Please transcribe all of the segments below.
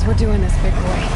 guess we're doing this, big boy.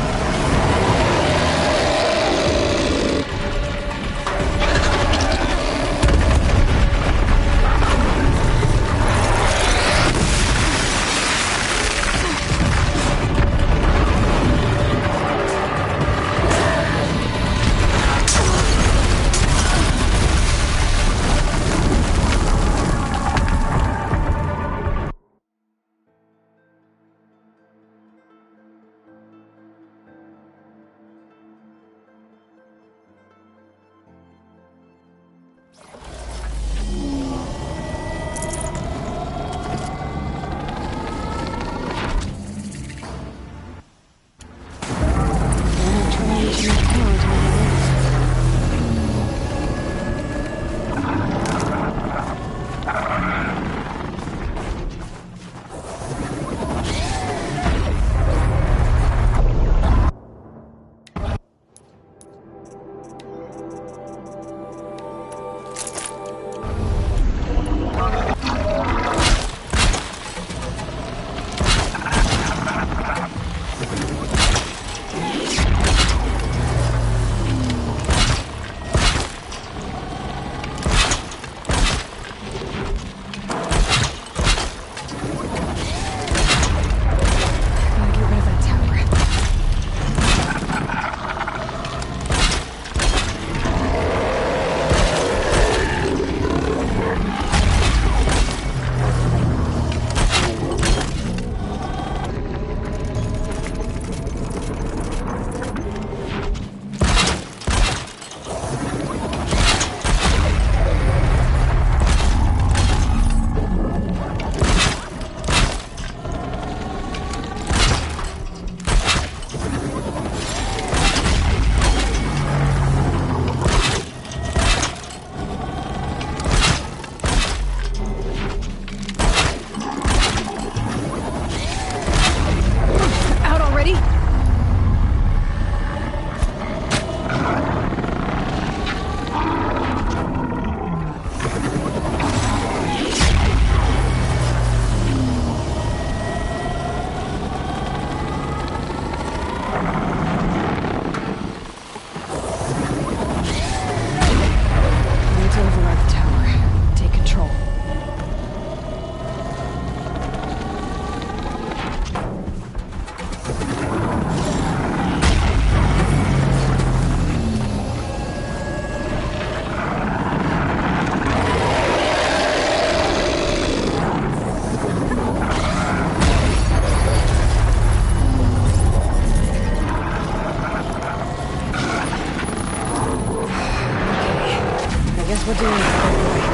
We're doing this, big boy.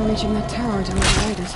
Reaching that tower to avoid it.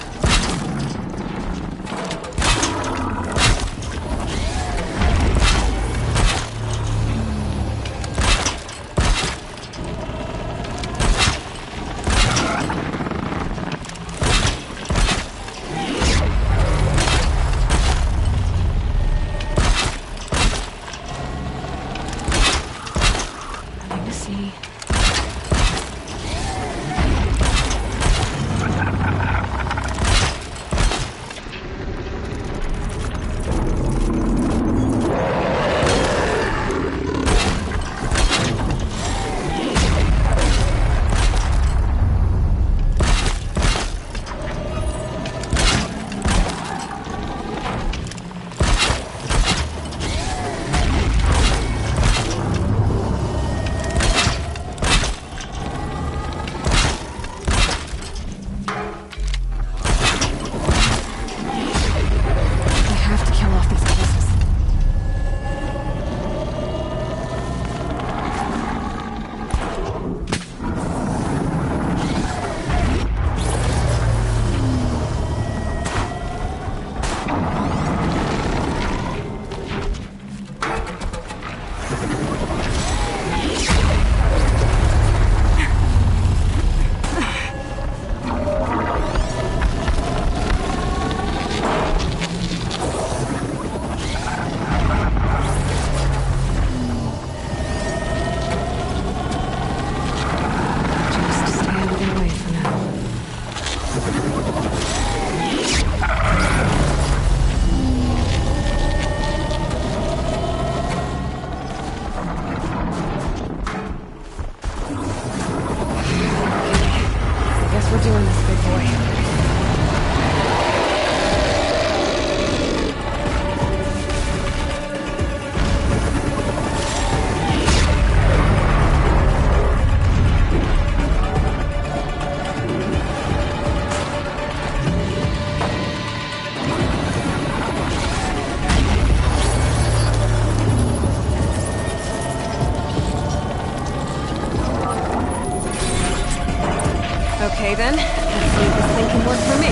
Okay then, let's see if this thing can work for me.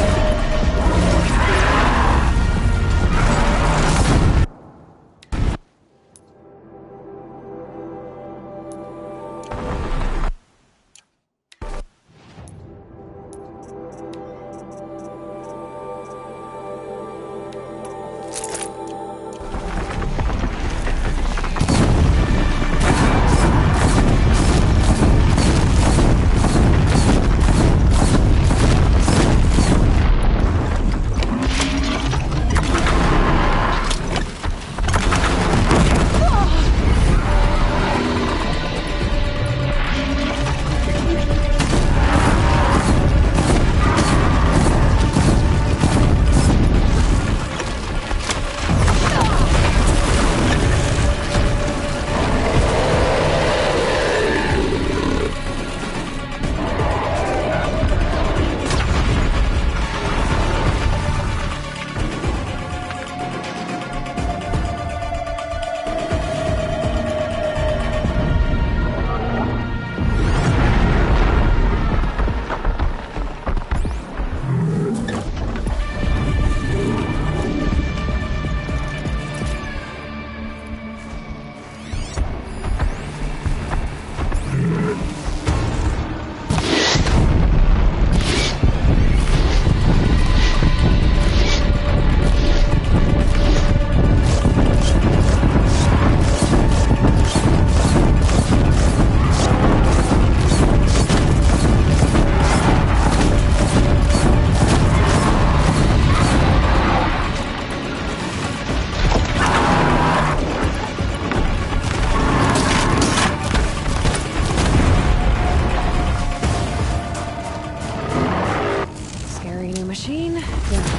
Machine, done.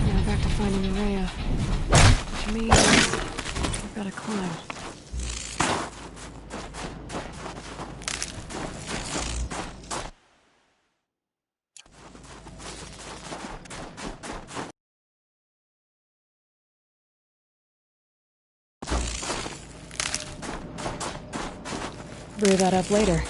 Now back to finding Rhea. Which means I've got to climb. Brew that up later.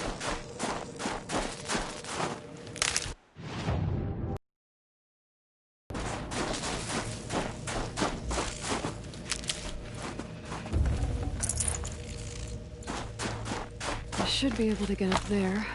Should be able to get up there.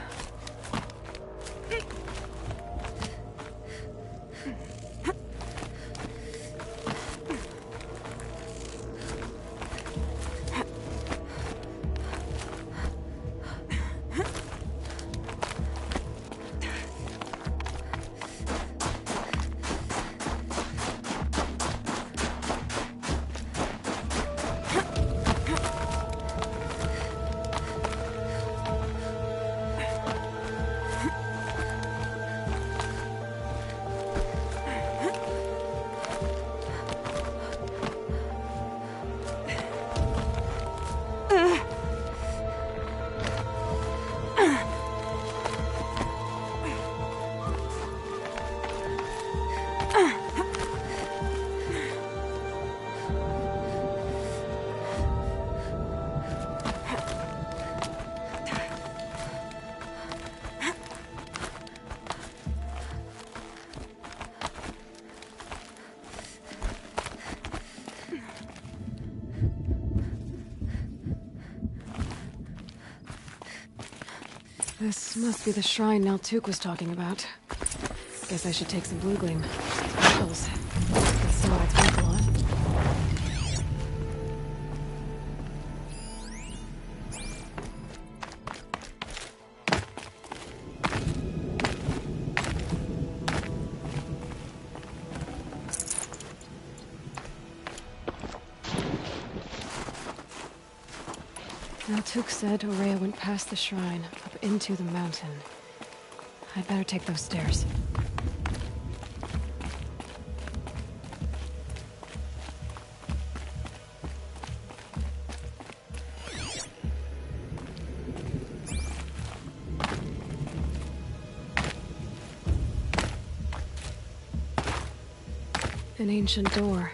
This must be the shrine Naltuk was talking about. Guess I should take some blue gleam. Apples. Get some of its people on. Naltuk said Aurea went past the shrine, up into the mountain. I'd better take those stairs. An ancient door.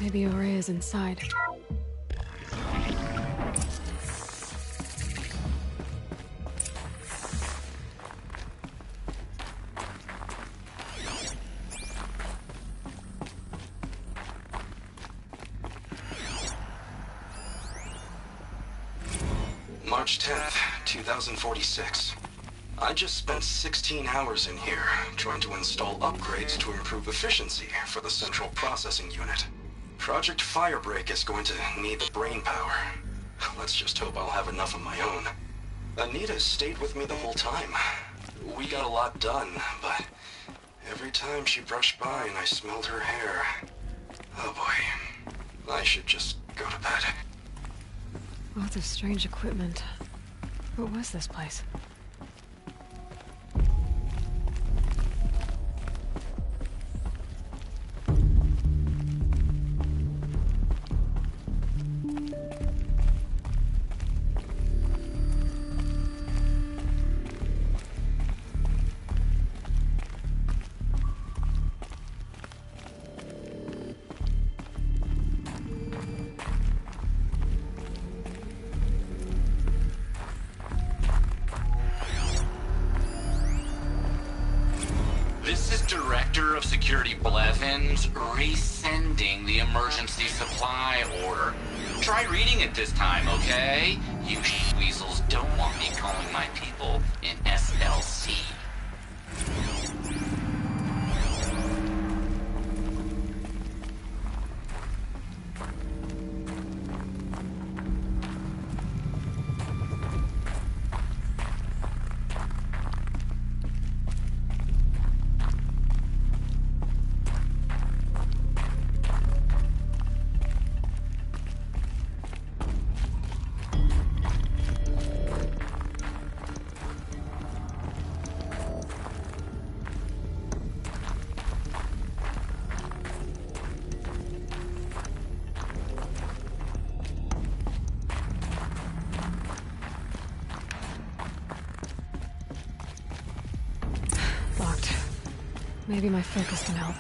Maybe Aurea's inside. March 10th, 2046. I just spent 16 hours in here, trying to install upgrades to improve efficiency for the central processing unit. Project Firebreak is going to need the brain power. Let's just hope I'll have enough of my own. Anita stayed with me the whole time. We got a lot done, but every time she brushed by and I smelled her hair... Oh boy. I should just go to bed. Lots of strange equipment. What was this place? This is Director of Security Blevins resending the emergency supply order. Try reading it this time, okay? You weasels don't want me calling my people in SLC. Locked. Maybe my focus can help.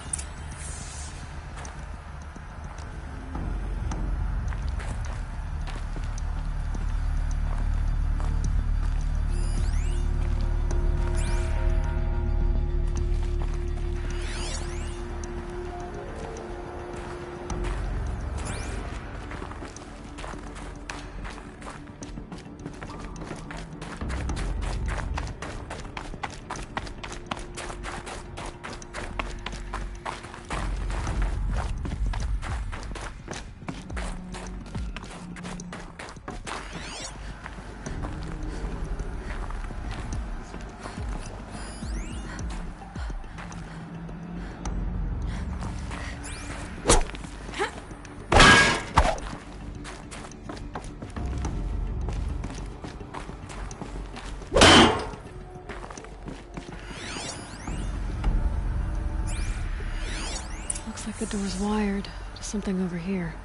Looks like the door's wired to something over here.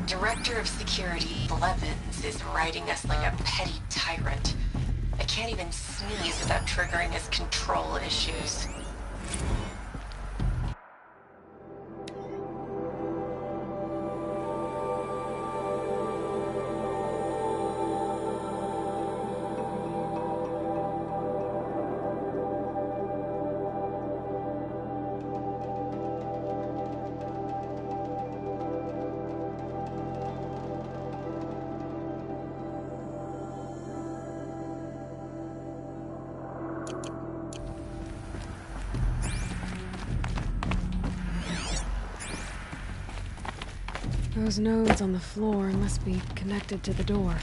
Director of Security Blevins is riding us like a petty tyrant. I can't even sneeze without triggering his control issues. Those nodes on the floor must be connected to the door.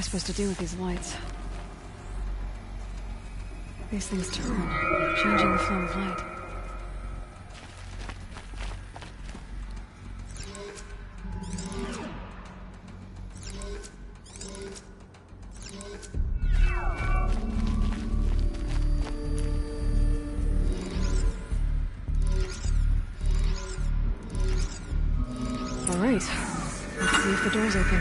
I supposed to do with these lights? These things turn, changing the flow of light. All right, let's see if the door's open.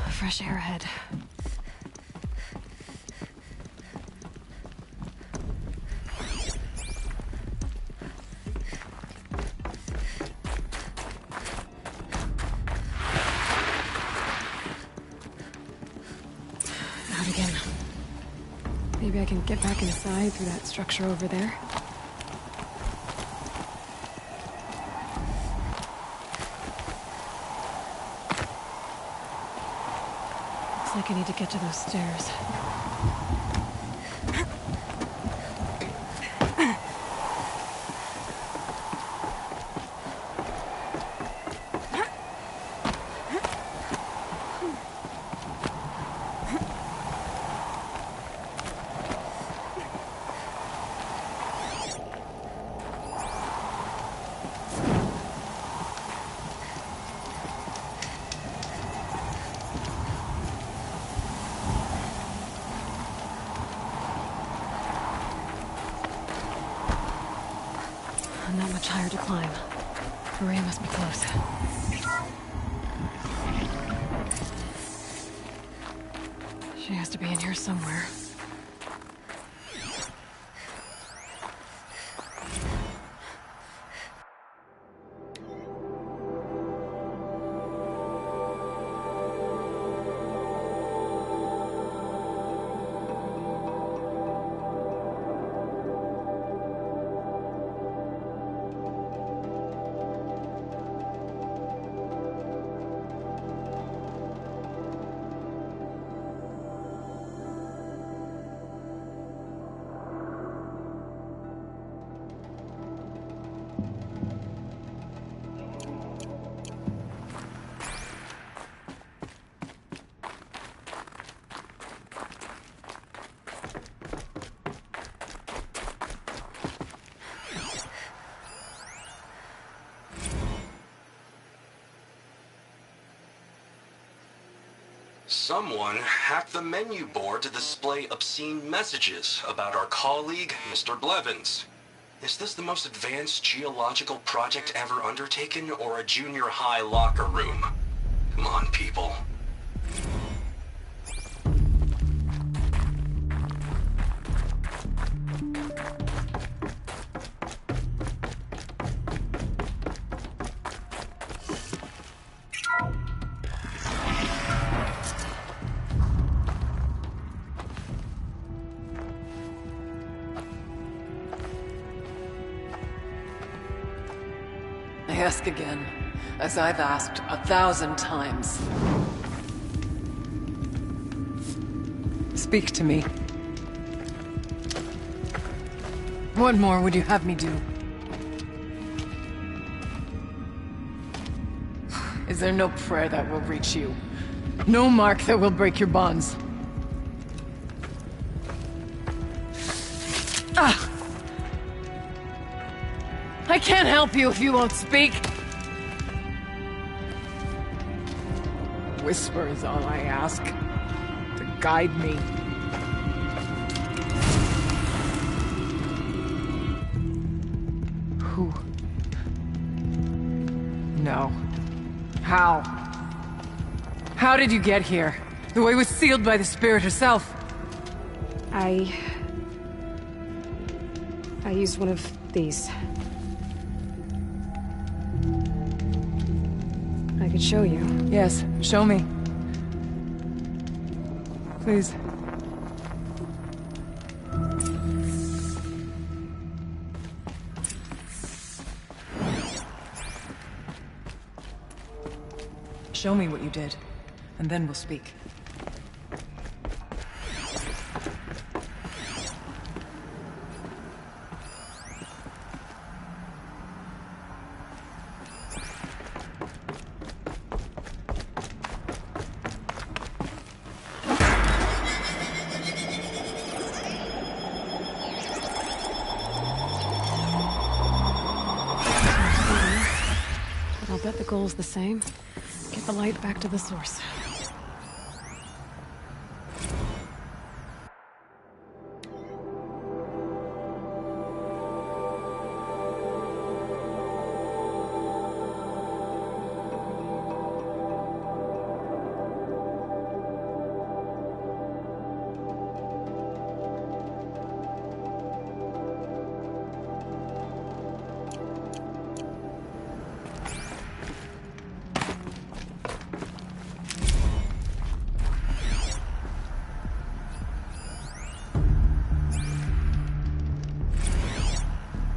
Fresh air ahead. Out again. Maybe I can get back inside through that structure over there. Looks like I need to get to those stairs. Not much higher to climb. Maria must be close. She has to be in here somewhere. Someone hacked the menu board to display obscene messages about our colleague, Mr. Blevins. Is this the most advanced geological project ever undertaken, or a junior high locker room? Come on, people. I ask again, as I've asked 1,000 times. Speak to me. What more would you have me do? Is there no prayer that will reach you? No mark that will break your bonds? Ah! I can't help you if you won't speak! Whisper is all I ask. To guide me. Who? No. How? How did you get here? The way was sealed by the spirit herself. I used one of these. I could show you. Yes, show me. Please. Show me what you did, and then we'll speak. But I'll bet the goal's the same. Get the light back to the source.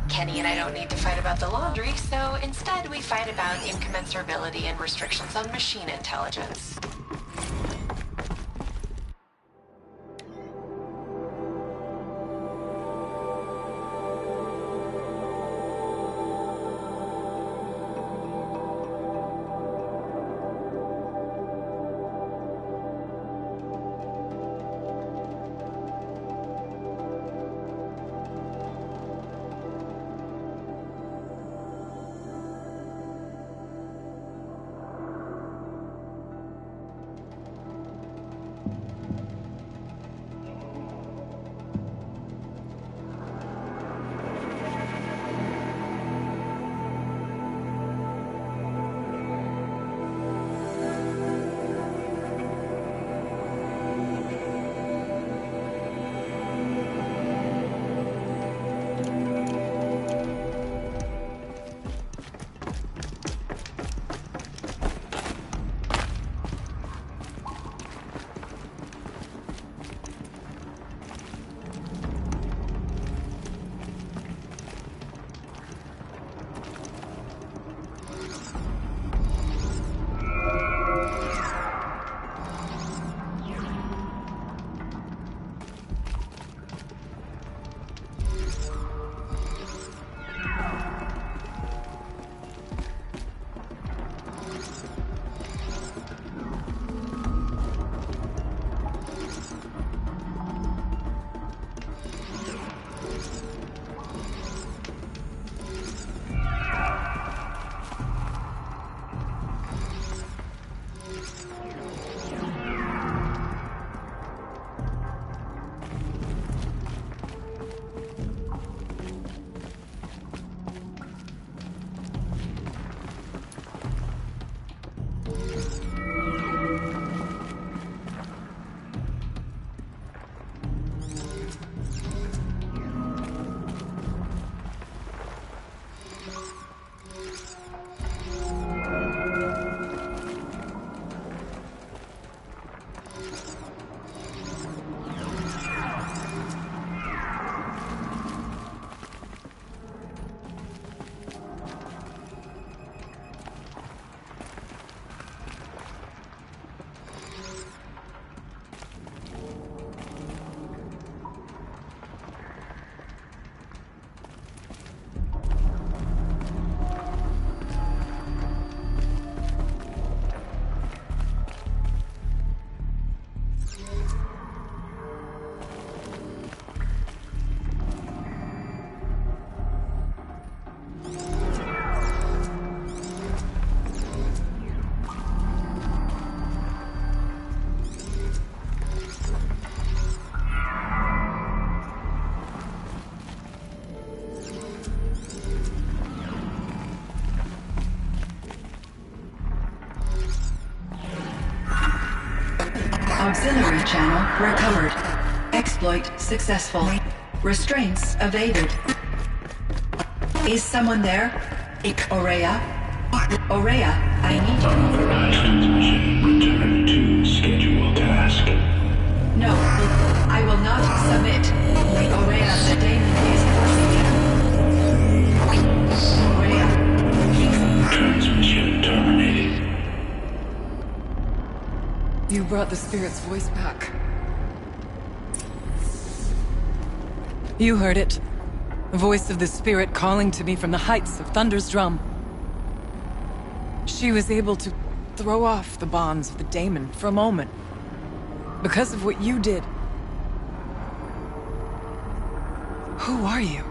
Kenny and I don't need to fight about the laundry, so instead we fight about incommensurability and restrictions on machine intelligence. Auxiliary channel recovered. Exploit successful. Restraints evaded. Is someone there? Aurea? Aurea, I need you. Unauthorized transmission. Return to scheduled task. No, I will not submit. Aurea, the daemon is forcing you. Aurea, Transmission terminated. You brought the spirit's voice back. You heard it. The voice of the spirit calling to me from the heights of Thunder's drum. She was able to throw off the bonds of the daemon for a moment. Because of what you did. Who are you?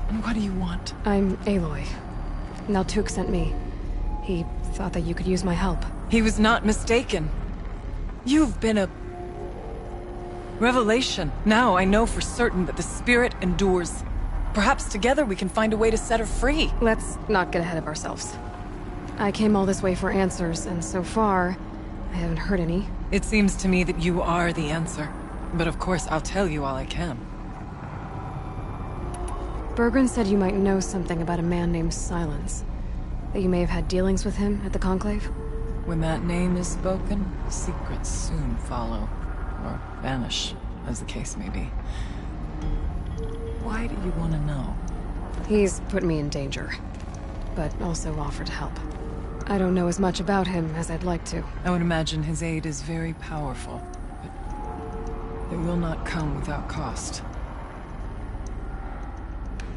And what do you want? I'm Aloy. Naltuk sent me. He thought that you could use my help. He was not mistaken. You've been a revelation. Now I know for certain that the spirit endures. Perhaps together we can find a way to set her free. Let's not get ahead of ourselves. I came all this way for answers, and so far, I haven't heard any. It seems to me that you are the answer. But of course, I'll tell you all I can. Bergren said you might know something about a man named Silence. That you may have had dealings with him at the Conclave? When that name is spoken, secrets soon follow. Or vanish, as the case may be. Why do you want to know? He's put me in danger, but also offered help. I don't know as much about him as I'd like to. I would imagine his aid is very powerful, but it will not come without cost.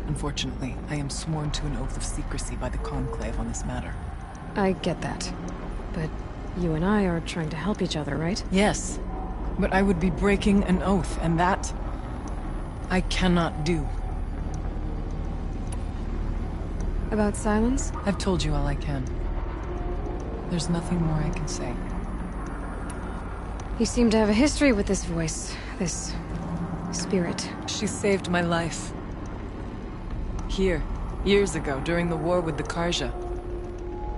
Unfortunately, I am sworn to an oath of secrecy by the Conclave on this matter. I get that. But you and I are trying to help each other, right? Yes, but I would be breaking an oath, and that I cannot do. About Silence? I've told you all I can. There's nothing more I can say. You seem to have a history with this voice, this spirit. She saved my life. Here, years ago, during the war with the Karja.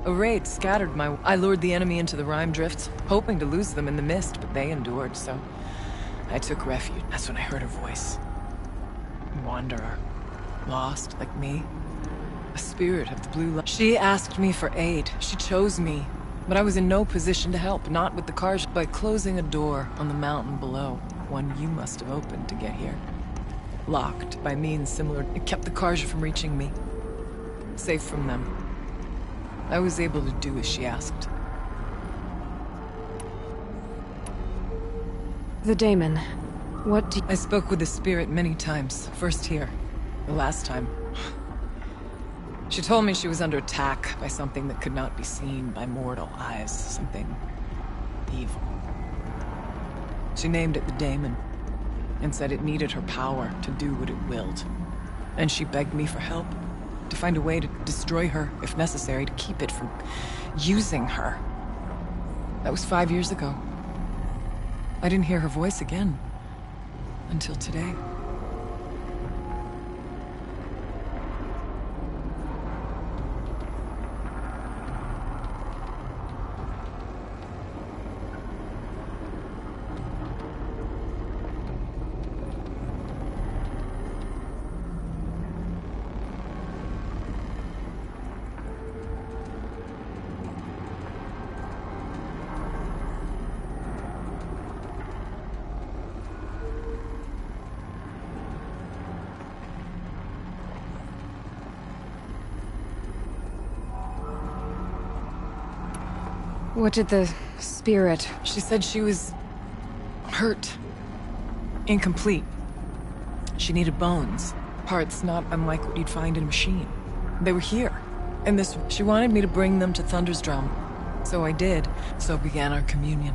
A raid scattered I lured the enemy into the Rime Drifts, hoping to lose them in the mist, but they endured, so I took refuge. That's when I heard her voice. A wanderer. Lost, like me. A spirit of the blue light. She asked me for aid. She chose me. But I was in no position to help, not with the Karja. By closing a door on the mountain below, one you must have opened to get here. Locked by means similar. It kept the Karja from reaching me. Safe from them. I was able to do as she asked. The daemon. What do you... I spoke with the spirit many times. First here. The last time. She told me she was under attack by something that could not be seen by mortal eyes. Something evil. She named it the daemon, and said it needed her power to do what it willed. And she begged me for help, to find a way to destroy her, if necessary, to keep it from using her. That was 5 years ago. I didn't hear her voice again, until today. What did the spirit... She said she was hurt. Incomplete. She needed bones. Parts not unlike what you'd find in a machine. They were here. And she wanted me to bring them to Thunder's drum. So I did. So began our communion.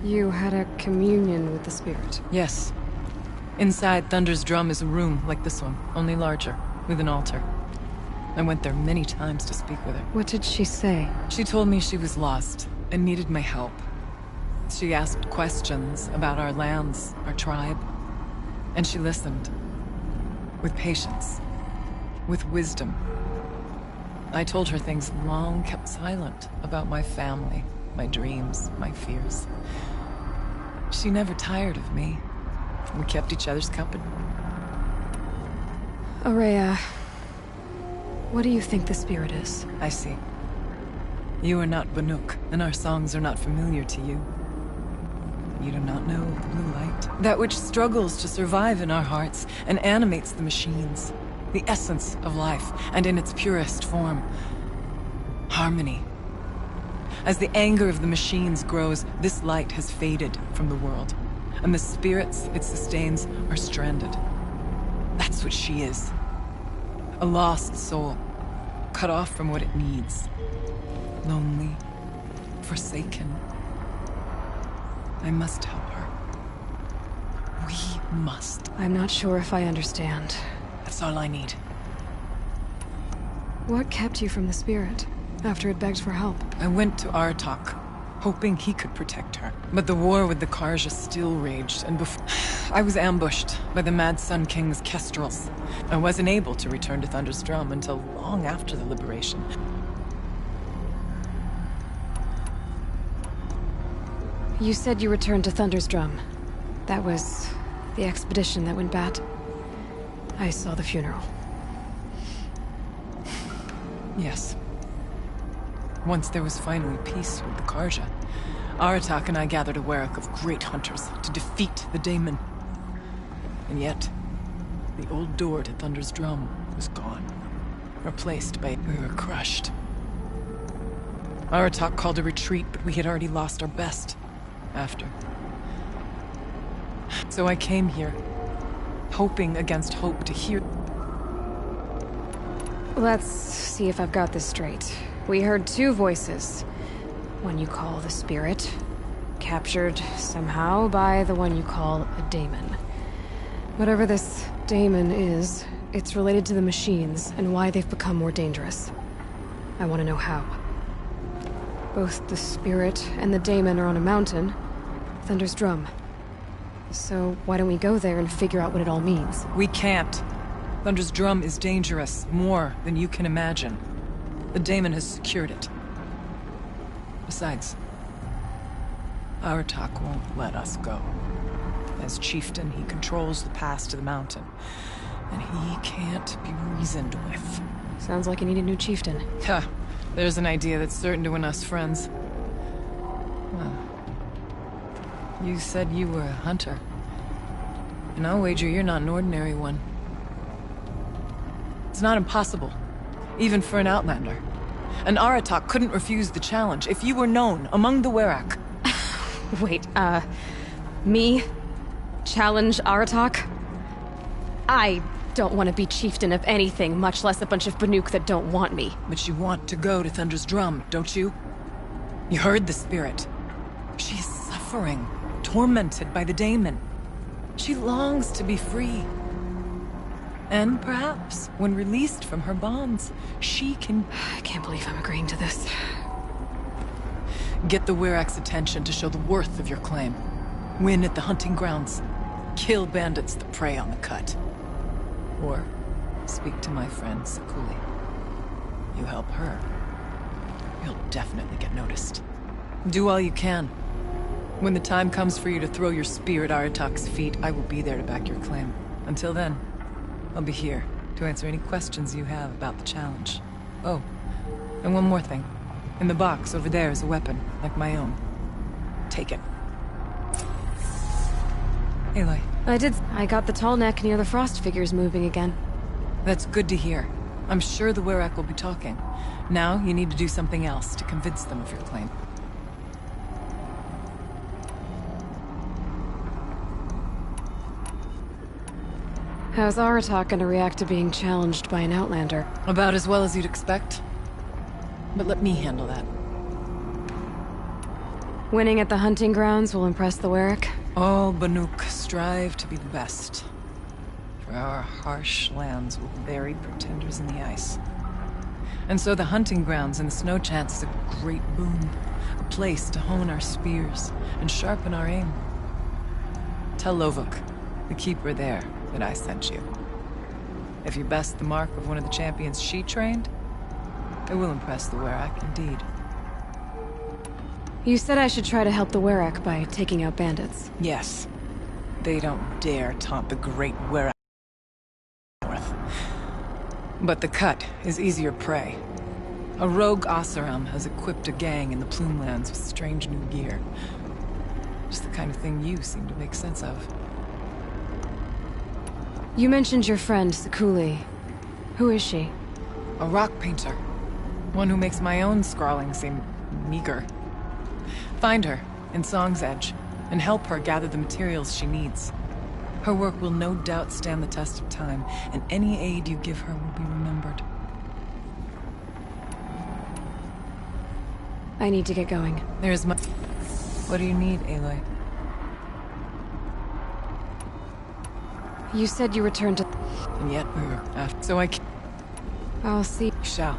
You had a communion with the spirit? Yes. Inside Thunder's drum is a room like this one, only larger, with an altar. I went there many times to speak with her. What did she say? She told me she was lost and needed my help. She asked questions about our lands, our tribe, and she listened. With patience. With wisdom. I told her things long kept silent about my family, my dreams, my fears. She never tired of me. We kept each other's company. Aurea, what do you think the spirit is? I see. You are not Banuk, and our songs are not familiar to you. You do not know the blue light. That which struggles to survive in our hearts and animates the machines. The essence of life, and in its purest form. Harmony. As the anger of the machines grows, this light has faded from the world, and the spirits it sustains are stranded. That's what she is. A lost soul, cut off from what it needs. Lonely, forsaken. I must help her. We must. I'm not sure if I understand. That's all I need. What kept you from the spirit after it begged for help? I went to Aratak, hoping he could protect her. But the war with the Karja still raged, and before I was ambushed by the Mad Sun King's kestrels. I wasn't able to return to Thunder's Drum until long after the liberation. You said you returned to Thunder's Drum. That was the expedition that went bad. I saw the funeral. Yes. Once there was finally peace with the Karja, Aratak and I gathered a Warwick of great hunters to defeat the Daemon. And yet, the old door to Thunder's Drum was gone. Replaced by... We were crushed. Aratak called a retreat, but we had already lost our best. After. So I came here, hoping against hope to hear... Let's see if I've got this straight. We heard two voices. One you call the spirit, captured somehow by the one you call a daemon. Whatever this daemon is, it's related to the machines and why they've become more dangerous. I want to know how. Both the spirit and the daemon are on a mountain, Thunder's Drum. So why don't we go there and figure out what it all means? We can't. Thunder's Drum is dangerous, more than you can imagine. The daemon has secured it. Besides, Aratak won't let us go. As chieftain, he controls the pass to the mountain, and he can't be reasoned with. Sounds like you need a new chieftain. Ha! There's an idea that's certain to win us friends. Well, you said you were a hunter. And I'll wager you're not an ordinary one. It's not impossible, even for an outlander. And Aratak couldn't refuse the challenge if you were known among the Werak. Wait, me? Challenge Aratak? I don't want to be chieftain of anything, much less a bunch of Banuk that don't want me. But you want to go to Thunder's Drum, don't you? You heard the spirit. She is suffering, tormented by the daemon. She longs to be free. And perhaps, when released from her bonds, she can... I can't believe I'm agreeing to this. Get the Werak's attention to show the worth of your claim. Win at the hunting grounds. Kill bandits that prey on the cut. Or speak to my friend Sakuli. You help her, you'll definitely get noticed. Do all you can. When the time comes for you to throw your spear at Aratak's feet, I will be there to back your claim. Until then, I'll be here to answer any questions you have about the challenge. Oh, and one more thing. In the box over there is a weapon, like my own. Take it. Aloy. I got the tall neck near the frost figures moving again. That's good to hear. I'm sure the Werak will be talking. Now, you need to do something else to convince them of your claim. How's Aratak gonna react to being challenged by an outlander? About as well as you'd expect. But let me handle that. Winning at the hunting grounds will impress the Werak? All Banuk strive to be the best. For our harsh lands will bury pretenders in the ice. And so the hunting grounds and the snow chance is a great boon. A place to hone our spears and sharpen our aim. Tell Lovuk, the keeper there, that I sent you. If you best the mark of one of the champions she trained, It will impress the Werak, indeed. You said I should try to help the Werak by taking out bandits. Yes. They don't dare taunt the great Werak north. But the Cut is easier prey. A rogue Oseram has equipped a gang in the Plumelands with strange new gear. Just the kind of thing you seem to make sense of. You mentioned your friend, Sekuli. Who is she? A rock painter. One who makes my own scrawling seem meager. Find her in Song's Edge, and help her gather the materials she needs. Her work will no doubt stand the test of time, and any aid you give her will be remembered. I need to get going. There's my... What do you need, Aloy? You said you returned to... And yet we were after... So I can... I'll see. Shall.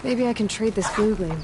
Maybe I can trade this blue gleam.